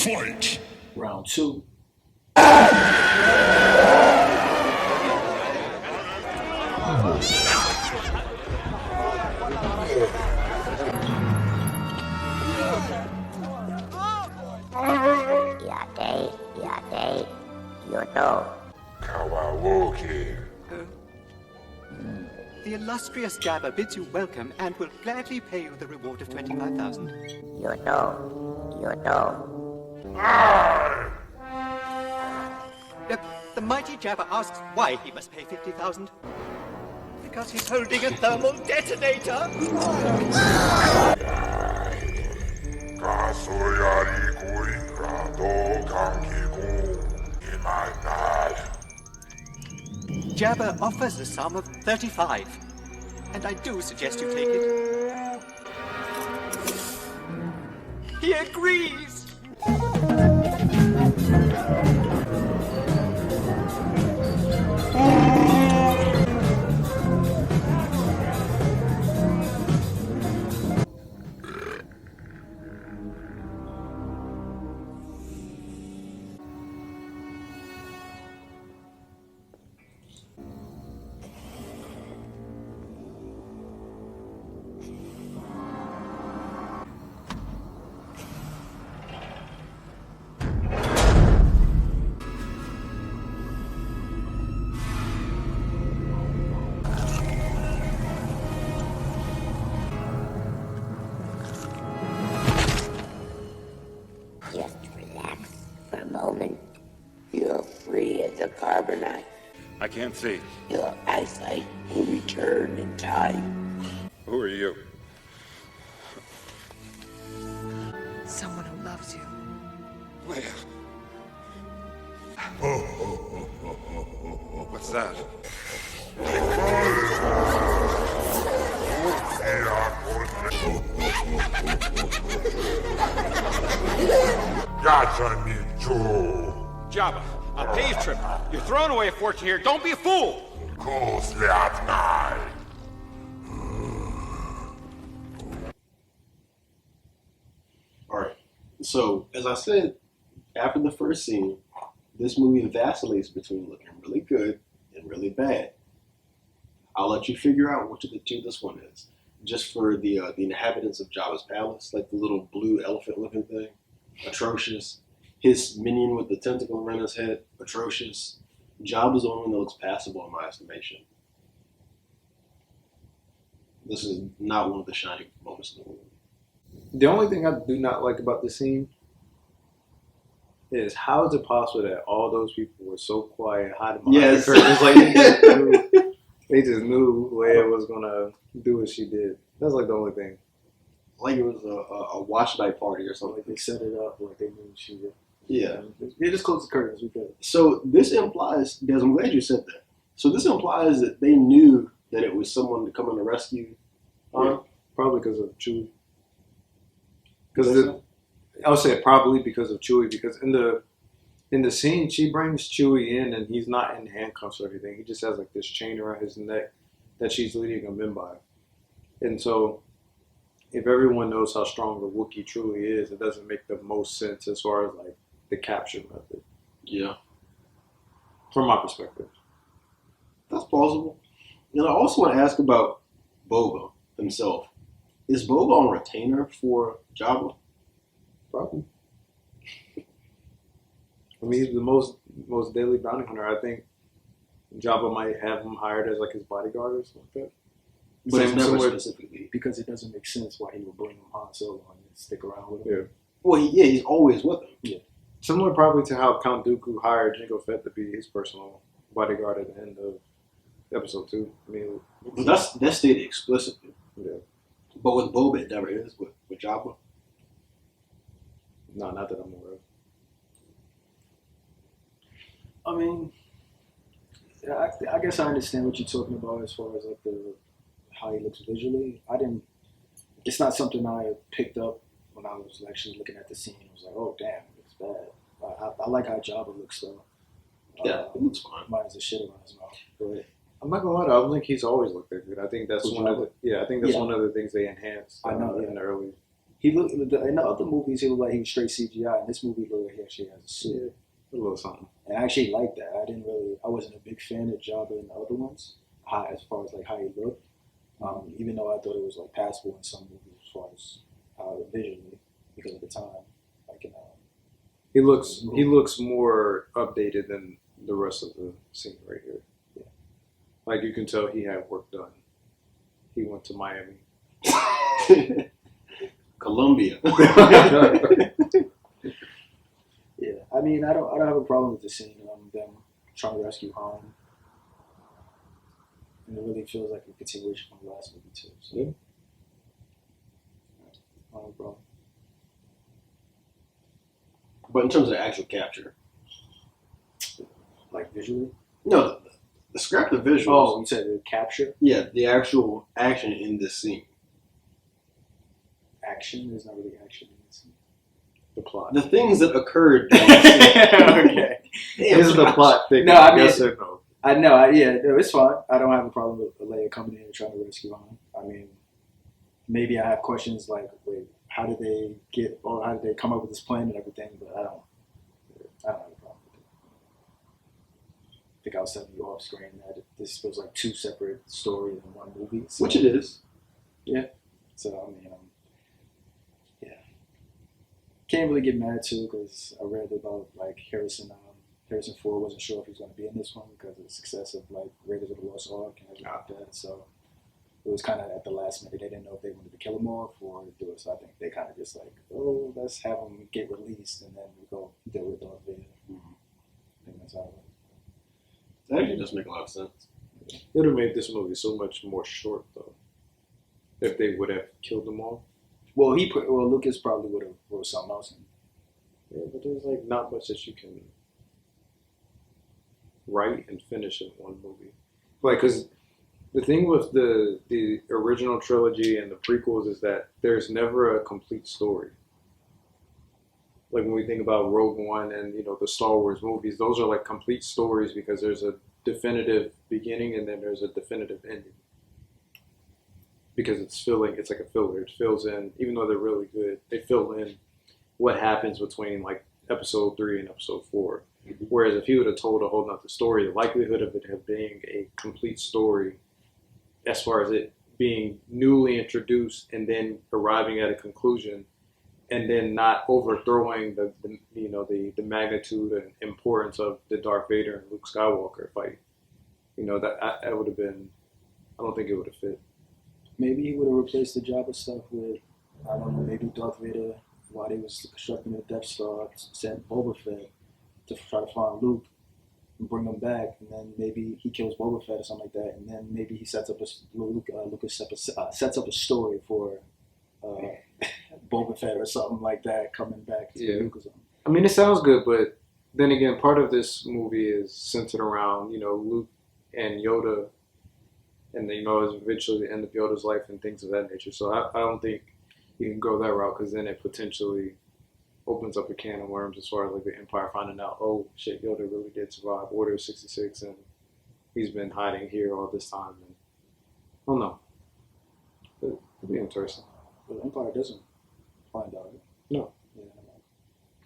Fight! Round 2. Yate, Yoto. Kawawoki. The illustrious Jabba bids you welcome and will gladly pay you the reward of 25,000. Yoto. The mighty Jabba asks why he must pay 50,000. Because he's holding a thermal detonator. Jabba offers a sum of 35, and I do suggest you take it. He agrees! Just relax for a moment. You're free as a carbonite. I can't see. Your eyesight will return in time. Who are you? Someone who loves you. Leia. What's that? Jabba, a pay trip. You're throwing away a fortune here. Don't be a fool. Alright, so as I said, after the first scene, this movie vacillates between looking really good and really bad. I'll let you figure out which of the two this one is. Just for the inhabitants of Jabba's palace, like the little blue elephant-looking thing, atrocious. His minion with the tentacle around his head, atrocious. Jabba's the only one that looks passable in my estimation. This is not one of the shining moments in the movie. The only thing I do not like about the scene is how is it possible that all those people were so quiet, hiding behind the curtains? Like they just knew Leia was gonna do what she did. That's like the only thing. Like it was a watch night party or something. Like they set it up like they knew she would. Yeah. They just closed the curtains. We could. So this implies, Des, I'm glad you said that. So this implies that they knew that it was someone to come in to rescue. Probably because of Chewie. Because I would say probably because of Chewie. Because in the scene, she brings Chewie in, and he's not in handcuffs or anything. He just has like this chain around his neck that she's leading him in by. And so, if everyone knows how strong the Wookiee truly is, it doesn't make the most sense as far as like the capture method. Yeah. From my perspective. That's plausible. And I also want to ask about Boba himself. Is Boba on retainer for Jabba? Probably. I mean, he's the most deadly bounty hunter. I think Jabba might have him hired as like his bodyguard or something like that. But it's never specifically. Because it doesn't make sense why he would bring him Han Solo and stick around with him. Yeah. Well, he's always with him. Yeah. Similar probably to how Count Dooku hired Jango Fett to be his personal bodyguard at the end of episode 2. I mean, But that's stated explicitly. yeah. But with Boba, it never is. With Jabba. No, not that I'm aware of. I mean, I guess I understand what you're talking about as far as like how he looks visually. It's not something I picked up when I was actually looking at the scene. I was like, oh damn, it looks bad. I like how Jabba looks though. Yeah, it looks fine. Mine is a shit around his mouth. But I'm not gonna lie, though, I don't think he's always looked that good. I think that's one of the things they enhanced. I know in the early He looked in the other movies. He looked like he was straight CGI. In this movie, he looked like he actually has a suit. A little something. And I actually liked that. I wasn't a big fan of Jabba in the other ones, as far as like how he looked. Even though I thought it was like passable in some movies as far as visually because of the time. Like he looks more updated than the rest of the scene right here. Yeah. Like you can tell he had work done. He went to Miami. Colombia. Yeah, I mean, I don't have a problem with the scene. Them trying to rescue Han, and it really feels like a continuation from the last movie too. So, Yeah. I don't have a problem. But in terms of actual capture, Like visually. no, scrap the visuals. Oh, you said the capture Yeah, the actual action in this scene. action. There's not really action in this scene. The plot. The things that occurred during the scene. Okay. This is the plot thing. No, I mean- yes or no. I know. Yeah, no, it's fine. I don't have a problem with Leia coming in and trying to rescue Han. I mean, maybe I have questions like, wait, how did they come up with this plan and everything? But I don't have a problem with it. I think I was telling you off screen that this feels like two separate stories in one movie. So, Which it is. So I mean, yeah, can't really get mad too because I read about like Harrison Ford wasn't sure if he was going to be in this one because of the success of like Raiders of the Lost Ark and everything like that. So it was kind of at the last minute. They didn't know if they wanted to kill him off or do it. So I think they kind of just like, oh, let's have him get released and then we go deal with Darth Vader. I think that's how it was. That actually does make a lot of sense. It would have made this movie so much more short though. If they would have killed them all. Well, Lucas probably would have wrote something else in. Yeah, but there's like not much that you can write and finish in one movie. Like, cause the thing with the original trilogy and the prequels is that there's never a complete story. Like when we think about Rogue One and the Star Wars movies, those are like complete stories because there's a definitive beginning and then there's a definitive ending. Because it's like a filler. It fills in, even though they're really good, they fill in what happens between like episode 3 and episode 4. Whereas if he would have told a whole nother story, the likelihood of it have being a complete story, as far as it being newly introduced and then arriving at a conclusion, and then not overthrowing the magnitude and importance of the Darth Vader and Luke Skywalker fight, that would have been. I don't think it would have fit. Maybe he would have replaced the Jabba stuff with, I don't know, maybe Darth Vader, while they was constructing the Death Star, sent Boba Fett to try to find Luke and bring him back, and then maybe he kills Boba Fett or something like that, and then maybe he sets up sets up a story for Boba Fett or something like that coming back to Luke or something. I mean, it sounds good, but then again, part of this movie is centered around Luke and Yoda. And it's eventually the end of Yoda's life and things of that nature. So I don't think you can go that route because then it potentially opens up a can of worms as far as like the Empire finding out, oh shit, Yoda really did survive Order 66 and he's been hiding here all this time. And I don't know. It'd be interesting. But the Empire doesn't find out. No. Yeah,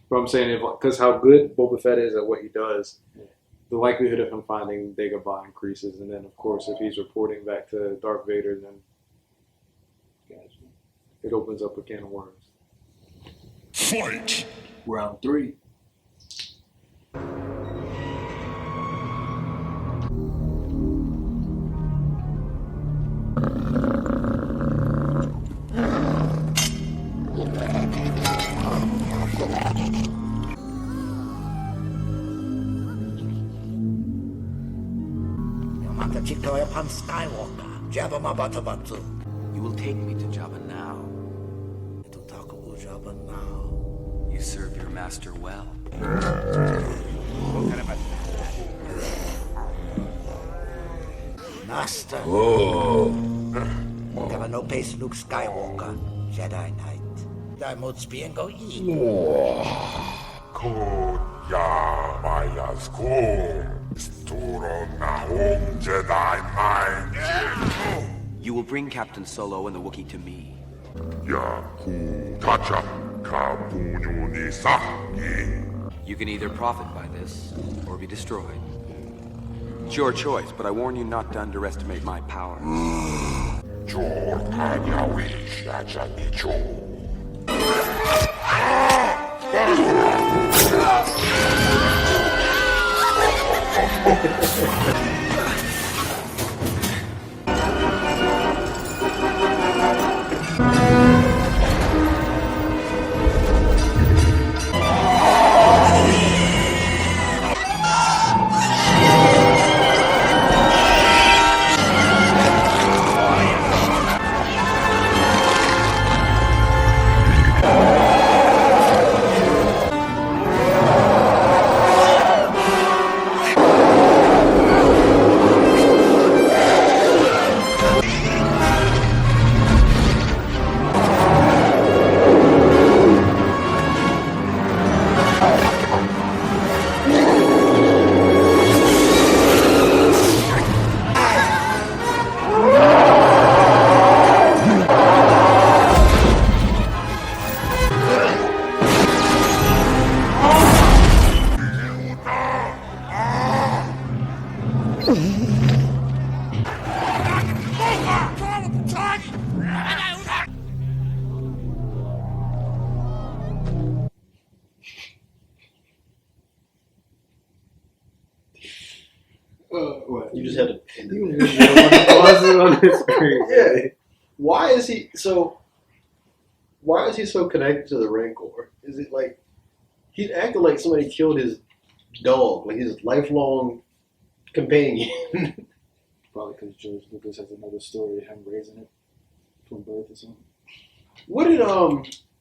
But I'm saying, because how good Boba Fett is at what he does, yeah. The likelihood of him finding Dagobah increases. And then, of course, if he's reporting back to Darth Vader, then it opens up a can of worms. Fight! Round 3. Upon Skywalker, Jabba Mabatabatu. You will take me to Jabba now. It'll talk about Jabba now. You serve your master well. Master. Oh. Jabba no pace Luke Skywalker, Jedi Knight. Thy modes be and go eat. Koya Maya's Kum. Sturo Nahum Jedi Mind. You will bring Captain Solo and the Wookiee to me. 야구 타차 가분유니 쌓기. You can either profit by this or be destroyed. It's your choice, but I warn you not to underestimate my power. Jordania shajanito. What? You just had to end it. You just pause it on the screen. Yeah. Why is he so connected to the Rancor? Is it like he's acting like somebody killed his dog, like his lifelong companion? Probably because George Lucas has another story of him raising it from birth or something. What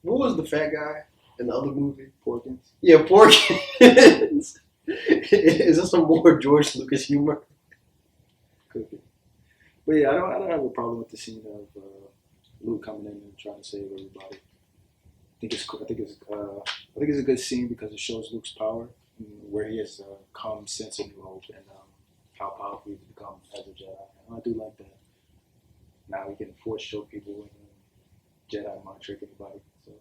was the fat guy in the other movie? Porkins. Yeah, Porkins. Is this some more George Lucas humor? Could be. But yeah, I don't have a problem with the scene of Luke coming in and trying to save everybody. I think it's a good scene because it shows Luke's power, where he has come since A New Hope, and how powerful he's become as a Jedi. And I do like that. Now he can force choke people and Jedi mind trick anybody. So,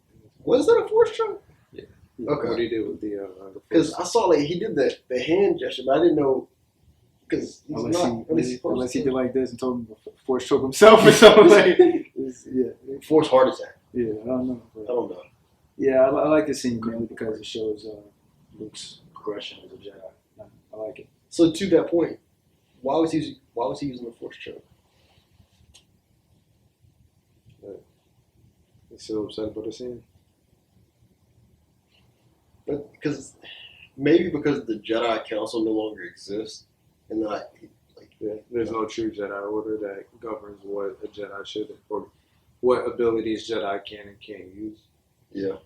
Was that a force choke? Yeah. Okay. What do you do with the Because I saw like he did the hand gesture, but I didn't know because he's unless he did like this and told him to force choke himself or something. Like, force heart attack. Yeah, I don't know. I don't know. Yeah, I like the scene mainly because it shows Luke's progression as a Jedi. I like it. So to that point, why was he using the force choke? You still upset about the scene? But because the Jedi Council no longer exists, and not there's no true Jedi order that governs what a Jedi should or what abilities Jedi can and can't use. Yeah.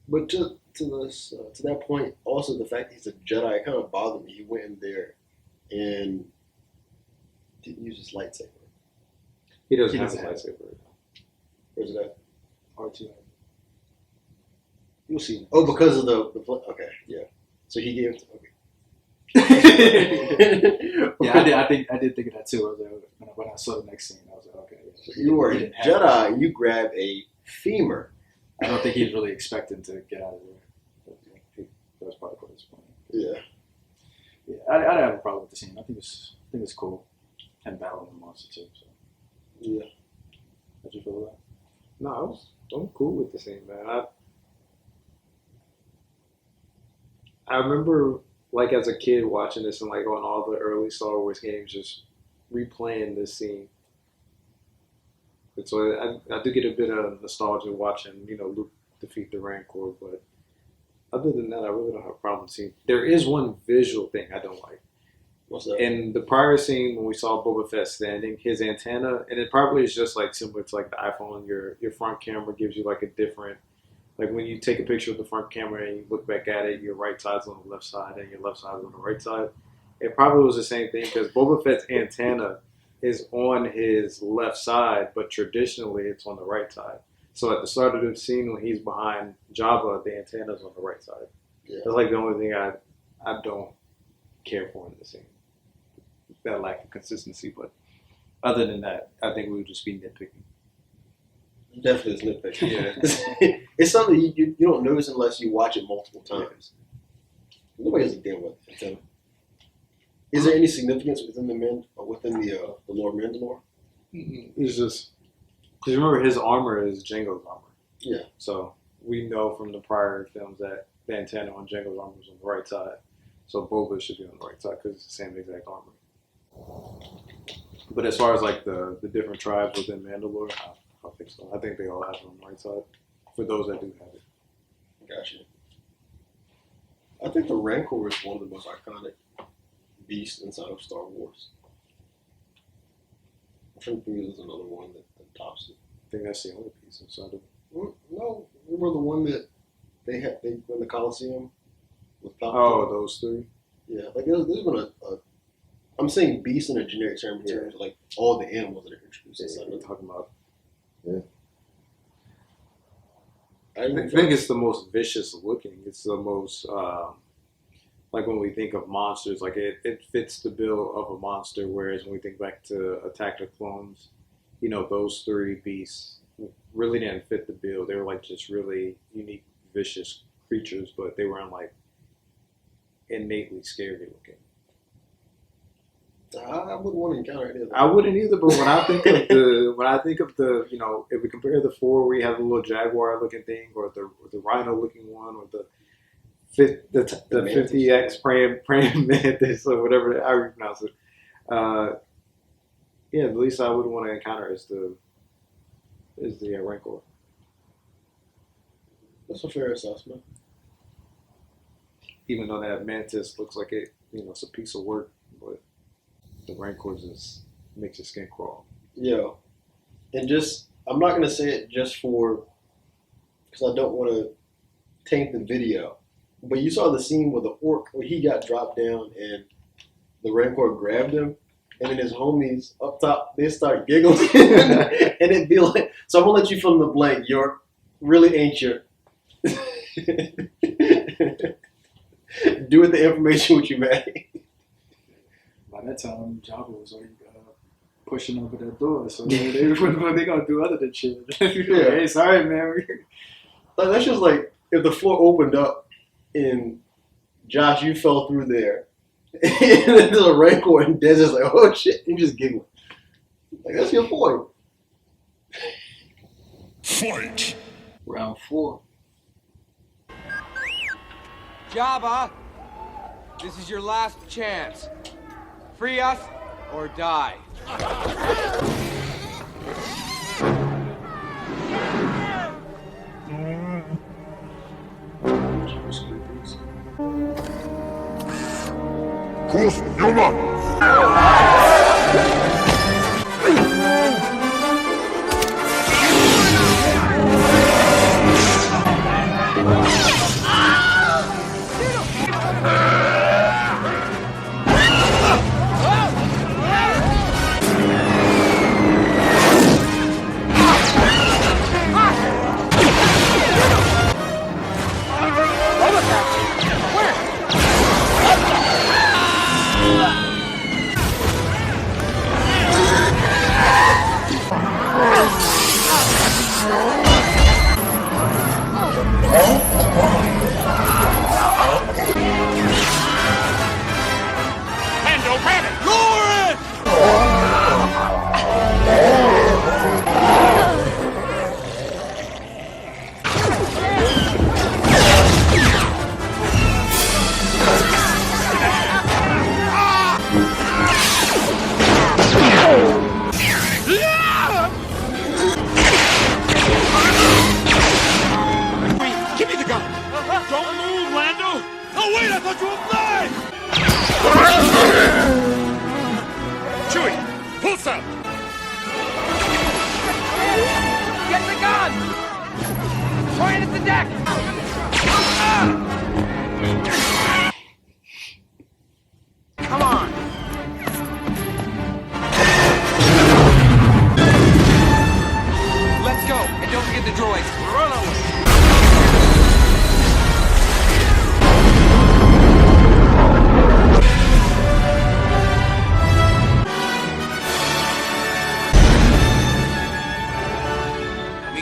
But to that point, also the fact he's a Jedi kind of bothered me. He went in there and didn't use his lightsaber. He doesn't have a lightsaber. Where's it at? R2. You'll see. Oh, because of the okay, yeah. So he gave it to, okay. Yeah, I did think of that too. I was like, when I saw the next scene, I was like, okay. So you were a Jedi. You grab a femur. I don't think he was really expecting to get out of there. That was probably for his point. Yeah. Yeah, I didn't have a problem with the scene. I think it's cool. And battling the monster too. So. Yeah. How'd you feel about that? No, I'm cool with the scene, man. I remember, like, as a kid watching this and, like, on all the early Star Wars games, just replaying this scene. And so I do get a bit of nostalgia watching, Luke defeat the Rancor, but other than that, I really don't have a problem seeing. There is one visual thing I don't like. What's that? In the prior scene, when we saw Boba Fett standing, his antenna, and it probably is just, like, similar to, like, the iPhone, your front camera gives you, like, a different. Like when you take a picture of the front camera and you look back at it, your right side's on the left side and your left side's on the right side. It probably was the same thing because Boba Fett's antenna is on his left side, but traditionally it's on the right side. So at the start of the scene when he's behind Jabba, the antenna's on the right side. Yeah. That's like the only thing I don't care for in the scene. That lack of consistency, but other than that, I think we would just be nitpicking. Definitely a nitpick. Yeah. It's something you don't notice unless you watch it multiple times. Nobody has a damn with it. Is there any significance within the Lord Mandalore? It's just because remember his armor is Jango's armor. Yeah. So we know from the prior films that the antenna on Jango's armor is on the right side. So Boba should be on the right side because it's the same exact armor. But as far as like the different tribes within Mandalore, I don't think so. I think they all have it on the right side. For those that do have it. Gotcha. I think the Rancor is one of the most iconic beasts inside of Star Wars. I'm trying to think if there's another one that tops it. I think that's the only piece inside of it. No, remember the one that they in the Coliseum with Palpatine? Oh, those three? Yeah, like there's been a I'm saying beast in a generic term in terms of like all the animals that are introduced inside. We're talking about. Yeah. I think it's the most vicious looking. It's the most like when we think of monsters, like it fits the bill of a monster. Whereas when we think back to Attack of the Clones, you know, those three beasts really didn't fit the bill. They were like just really unique, vicious creatures, but they weren't like innately scary looking. I wouldn't want to encounter any of that. I wouldn't either, but when I think of the you know, if we compare the four where you have the little jaguar looking thing, or the rhino looking one, or the 50x praying mantis, or whatever how you pronounce it, yeah, the least I would want to encounter is the Rancor. That's a fair assessment. Even though that mantis looks like it, you know, it's a piece of work, but the Rancor just makes your skin crawl. Yeah, and just I'm not gonna say it just for because I don't want to taint the video, but you saw the scene where the orc where he got dropped down and the Rancor grabbed him, and then his homies up top they start giggling, and it'd be like, so I'm gonna let you fill in the blank. You're really ancient. Do with the information what you made. By that time, Jabba was already pushing over that door, so they what they gonna do other than shit? Yeah. Hey, sorry, man. Like, that's just like if the floor opened up and Josh, you fell through there, and then there's a Rancor and Des is like, oh shit, you just giggling. Like, that's your point. Fight! Round 4. Jabba, this is your last chance. Free us or die. Kurs Yuma! Give me the gun! Don't move, Lando! Oh, wait, I thought you were flying! Chewie, pull stop! Get the gun! Point at the deck! Come on! Let's go, and don't forget the droids. Run over!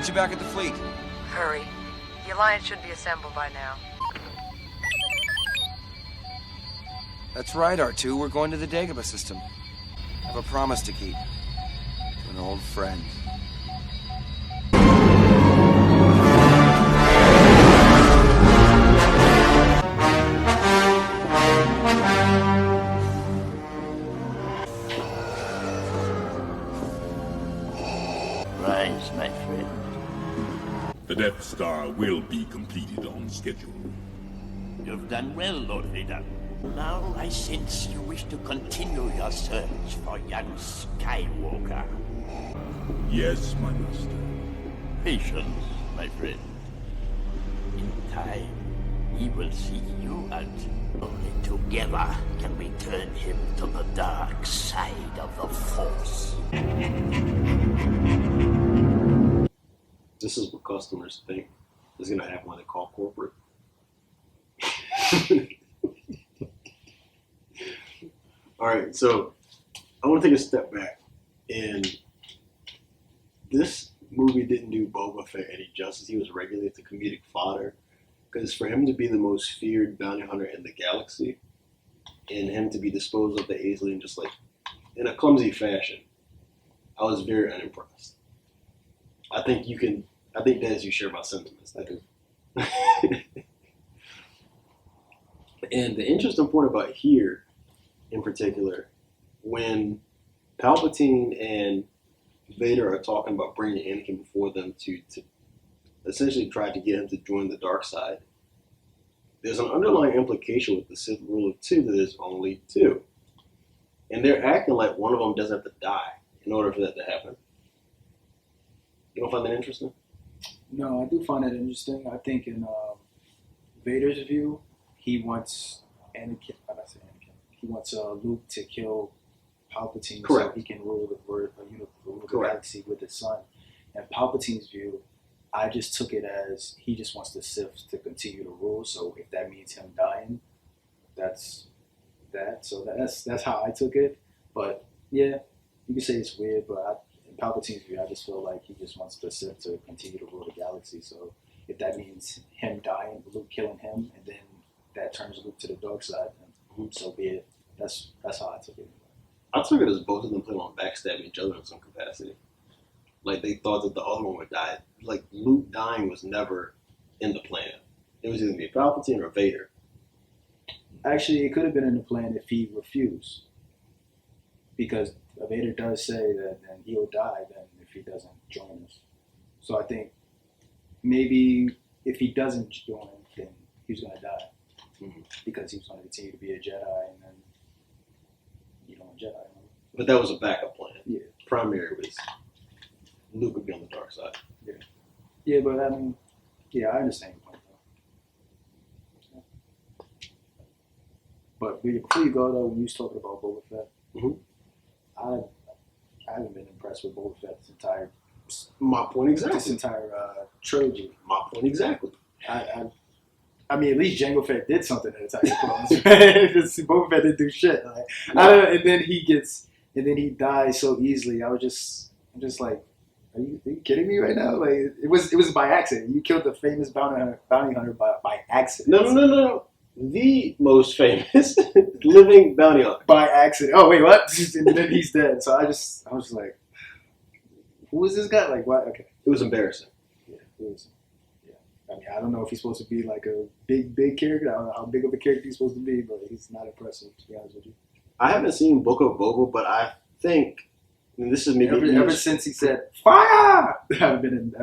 meet you back at the fleet. Hurry. The Alliance should be assembled by now. That's right, R2. We're going to the Dagobah system. I have a promise to keep. To an old friend. Rise, my friend. The Death Star will be completed on schedule. You've done well, Lord Vader. Now I sense you wish to continue your search for young Skywalker. Yes, my master. Patience, my friend. In time, he will seek you out. Only together can we turn him to the dark side of the Force. This is what customers think is going to happen when they call corporate. All right, so I want to take a step back. And this movie didn't do Boba Fett any justice. He was regulated to comedic fodder. Because for him to be the most feared bounty hunter in the galaxy, and him to be disposed of the alien just like in a clumsy fashion, I was very unimpressed. I think Des, you share my sentiments. I do. And the interesting point about here, in particular, when Palpatine and Vader are talking about bringing Anakin before them to essentially try to get him to join the dark side, there's an underlying implication with the Sith rule of two that there's only two. And they're acting like one of them doesn't have to die in order for that to happen. You don't find that interesting? No, I do find that interesting. I think in Vader's view, he wants he wants Luke to kill Palpatine. Correct. So he can rule the galaxy with his son. And Palpatine's view, I just took it as he just wants the Sith to continue to rule. So if that means him dying, that's that. So that's how I took it. But yeah, you can say it's weird, but in Palpatine's view, I just feel like he just wants the Sith to continue to rule the galaxy. So if that means him dying, Luke killing him, and then that turns Luke to the dark side, then so be it. That's how I took it. I took it as both of them plan on backstabbing each other in some capacity. Like they thought that the other one would die. Like Luke dying was never in the plan. It was either going to be Palpatine or Vader. Actually, it could have been in the plan if he refused. Because Vader does say that then he'll die then if he doesn't join us. So I think maybe if he doesn't join, then he's going to die. Mm-hmm. Because he's going to continue to be a Jedi and then, Jedi. But that was a backup plan. Yeah. Primary was Luke would be on the dark side. Yeah. Yeah, but I mean, yeah, I understand your point though. But before you go though, when you was talking about Boba Fett, I haven't been impressed with Boba Fett this entire. My point exactly. This entire trilogy. My point exactly. I mean, at least Jango Fett did something in Attack of the Clones. Boba Fett didn't do shit. Like, I don't know, and then he dies so easily. I'm just like, are you kidding me right now? Like, it was by accident. You killed the famous bounty hunter by accident. No. The most famous living bounty hunter. By accident. Oh wait, what? And then he's dead. So I was like, who is this guy? Like, what? Okay. It was embarrassing. Yeah, it was. I mean, I don't know if he's supposed to be like a big character. I don't know how big of a character he's supposed to be, but he's not impressive, to be honest with you. I haven't seen Book of Boba, but I think, and this is maybe ever since he said fire, I haven't been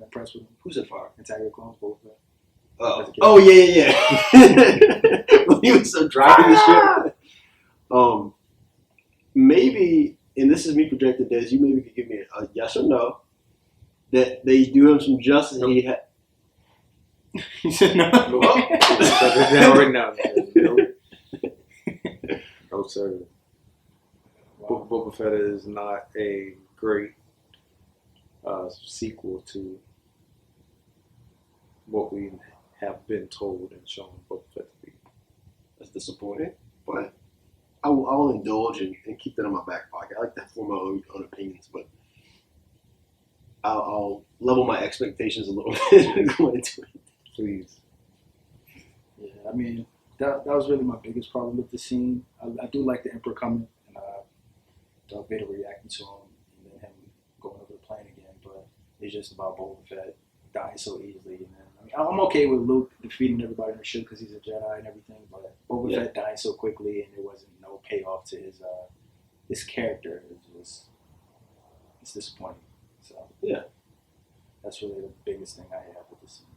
impressed with him. Who said fire? Attack of the Clones, Boba Fett. Oh yeah. When he was driving the ship. Maybe, and this is me projecting Des, you maybe could give me a yes or no that they do him some justice. And he had. He said no. No, sir. Boba Fett is not a great sequel to what we have been told and shown Boba Fett to be. That's disappointing, but I'll indulge and keep that in my back pocket. I like to form my own opinions, but I'll level my expectations a little bit going into it. Please. Yeah, I mean, that was really my biggest problem with the scene. I do like the Emperor coming and Darth Vader reacting to him and then him going over the plane again, but it's just about Boba Fett dying so easily. And then, I mean, I'm okay with Luke defeating everybody in the ship because he's a Jedi and everything, but Boba Fett dying so quickly and there wasn't no payoff to his character. It's disappointing. So yeah, that's really the biggest thing I have with this scene.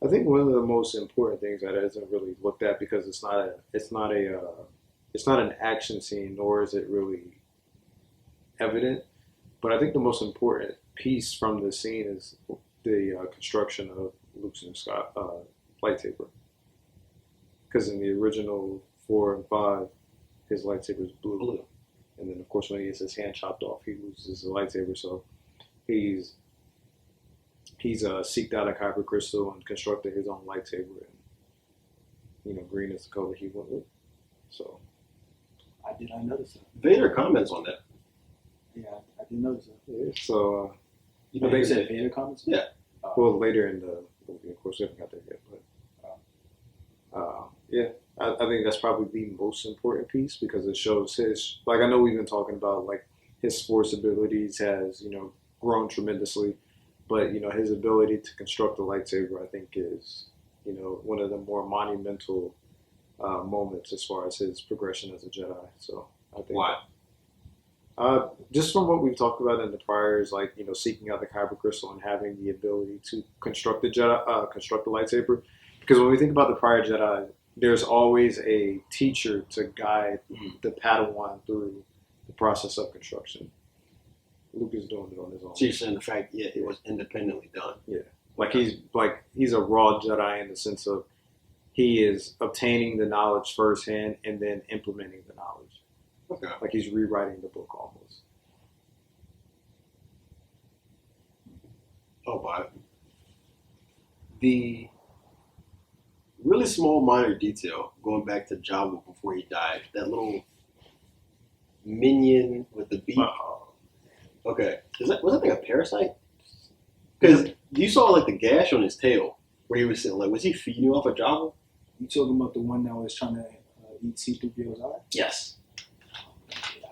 I think one of the most important things that isn't really looked at because it's not an action scene, nor is it really evident. But I think the most important piece from the scene is the construction of Luke's and Scott lightsaber. Because in the original 4 and 5, his lightsaber is blue. And then, of course, when he gets his hand chopped off, he loses his lightsaber. So he's seeked out a kyber crystal and constructed his own lightsaber. And, green is the color he went with. So I did not notice that. Vader comments on that. Yeah, I didn't notice that. Yeah, so you know, they said Vader comments? Yeah. Well, later in the movie, of course, we haven't got there yet. But yeah, I think that's probably the most important piece because it shows his, like I know we've been talking about like his force abilities has, grown tremendously, but, his ability to construct a lightsaber, I think is, one of the more monumental moments as far as his progression as a Jedi. So I think. Why? Just from what we've talked about in the priors, like, seeking out the kyber crystal and having the ability to construct the Jedi, construct the lightsaber. Because when we think about the prior Jedi, there's always a teacher to guide the Padawan through the process of construction. Luke is doing it on his own. So you're saying the fact, it was independently done. Yeah, he's a raw Jedi in the sense of he is obtaining the knowledge firsthand and then implementing the knowledge. Okay. Like he's rewriting the book almost. Oh, but the really small minor detail, going back to Jabba before he died, that little minion with the beak. Okay. Was that thing a parasite? Because you saw like the gash on his tail where he was sitting. Like, was he feeding off of Jabba? You talking about the one that was trying to eat C-3PO's eye? Yes.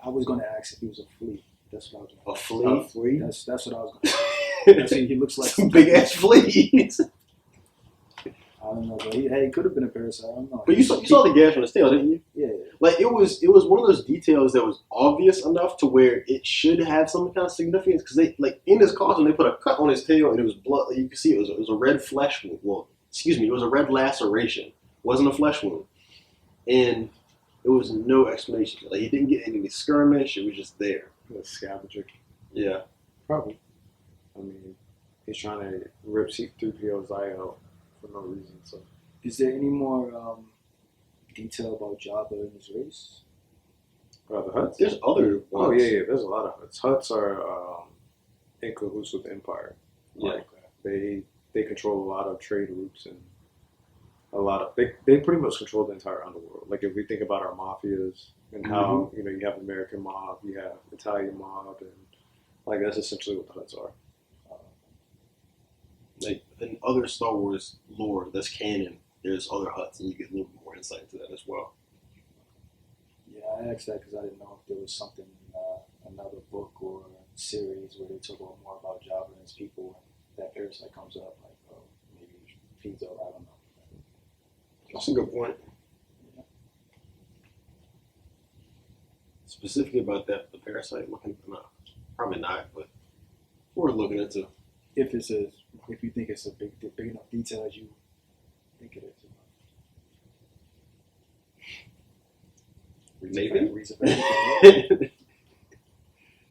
I was going to ask if he was a flea. That's what I was going to ask. A flea? That's what I was going to say. He looks like some big ass fleas. I don't know, but he could have been a parasite. I don't know. But you saw the gash on his tail, didn't you? Yeah. Like it was one of those details that was obvious enough to where it should have some kind of significance because they like in his costume they put a cut on his tail and it was blood. You can see it was a red flesh wound. Well, excuse me, it was a red laceration. It wasn't a flesh wound, and there was no explanation. Like he didn't get any skirmish. It was just there. The scavenger. Yeah. Probably. I mean, he's trying to rip C-3PO's eye out for no reason. So, is there any more detail about Jabba and his race? The Hutts? There's other ones. Oh, yeah, there's a lot of Hutts. Hutts are in cahoots with the Empire. Like, they control a lot of trade routes and a lot of... They pretty much control the entire underworld. Like, if we think about our mafias and how, you have American mob, you have Italian mob, and, like, that's essentially what the Hutts are. Like in other Star Wars lore that's canon, there's other Hutts, and you get a little bit more insight into that as well. Yeah, I asked that because I didn't know if there was something in another book or series where they talk more about Jabba and his people, and that parasite comes up, like, oh, maybe it feeds up, I don't know. That's a good point. Yeah. Specifically about that, the parasite looking, no, probably not, but we're looking into. If you think it's a big enough detail as you think it is. Maybe.